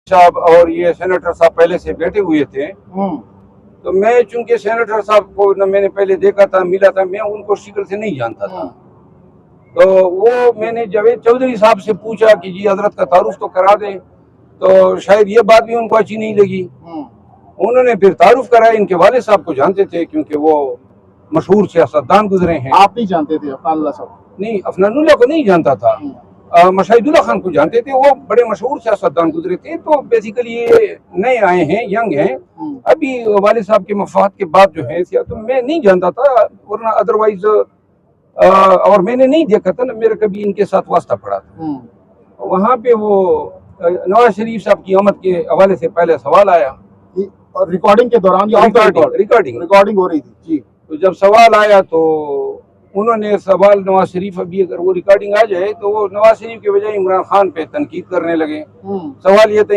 साहब और ये सेनेटर साहब पहले से बैठे हुए थे। तो मैं चूंकि सेनेटर साहब को न मैंने पहले देखा था, मिला था, मैं उनको शक्ल से नहीं जानता था। तो वो मैंने जावेद चौधरी साहब से पूछा कि जी हजरत का तारुफ तो करा दे, तो शायद ये बात भी उनको अच्छी नहीं लगी। उन्होंने फिर तारुफ कराया। इनके वाले साहब को जानते थे क्योंकि वो मशहूर सियासतदान गुजरे हैं। आप नहीं जानते थे अफनानुल्लाह साहब? नहीं, अफनानुल्लाह को नहीं जानता था, मशाहिदुल्लाह खान को जानते थे। वो बड़े मशहूर सियासतदान गुजरे थे। तो बेसिकली ये नए आए हैं, यंग हैं, अभी वाले साहब के मफाद के बाद जो है, तो मैं नहीं जानता था, वरना अदरवाइज और मैंने नहीं देखा था ना, मेरा कभी इनके साथ वास्ता पड़ा था। वहाँ पे वो नवाज शरीफ साहब की आमद के हवाले से पहले सवाल आया, और रिकॉर्डिंग के दौरान या रिकॉर्डिंग हो रही थी जी। तो जब सवाल आया तो उन्होंने सवाल, नवाज शरीफ, अभी अगर वो रिकॉर्डिंग आ जाए तो वो नवाज शरीफ के बजाय इमरान खान पे तनकीद करने लगे। सवाल ये था